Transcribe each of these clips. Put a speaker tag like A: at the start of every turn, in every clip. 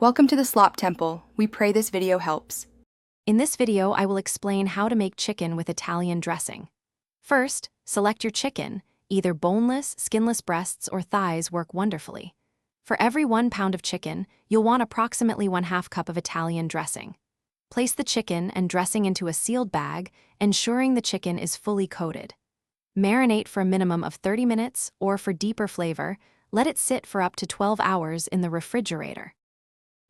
A: Welcome to the Slop Temple. We pray this video helps.
B: In this video, I will explain how to make chicken with Italian dressing. First, select your chicken. Either boneless, skinless breasts or thighs work wonderfully. For every 1 pound of chicken, you'll want approximately 1/2 cup of Italian dressing. Place the chicken and dressing into a sealed bag, ensuring the chicken is fully coated. Marinate for a minimum of 30 minutes, or for deeper flavor, let it sit for up to 12 hours in the refrigerator.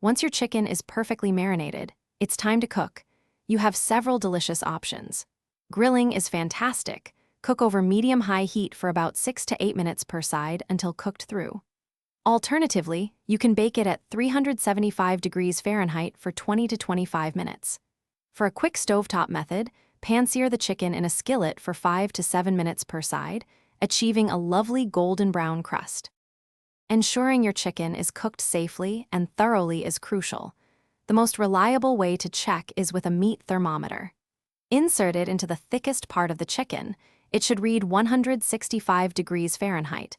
B: Once your chicken is perfectly marinated, it's time to cook. You have several delicious options. Grilling is fantastic. Cook over medium-high heat for about 6 to 8 minutes per side until cooked through. Alternatively, you can bake it at 375 degrees Fahrenheit for 20 to 25 minutes. For a quick stovetop method, pan-sear the chicken in a skillet for 5 to 7 minutes per side, achieving a lovely golden brown crust. Ensuring your chicken is cooked safely and thoroughly is crucial. The most reliable way to check is with a meat thermometer. Insert it into the thickest part of the chicken. It should read 165 degrees Fahrenheit.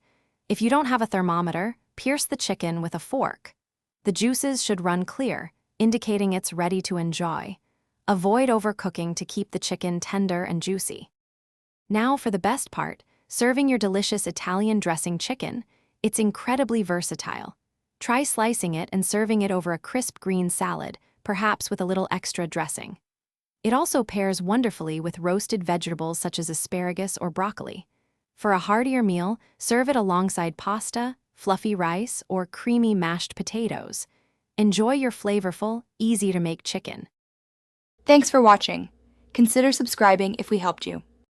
B: If you don't have a thermometer, pierce the chicken with a fork. The juices should run clear, indicating it's ready to enjoy. Avoid overcooking to keep the chicken tender and juicy. Now for the best part, serving your delicious Italian dressing chicken. It's incredibly versatile. Try slicing it and serving it over a crisp green salad, perhaps with a little extra dressing. It also pairs wonderfully with roasted vegetables such as asparagus or broccoli. For a heartier meal, serve it alongside pasta, fluffy rice, or creamy mashed potatoes. Enjoy your flavorful, easy-to-make chicken.
A: Thanks for watching. Consider subscribing if we helped you.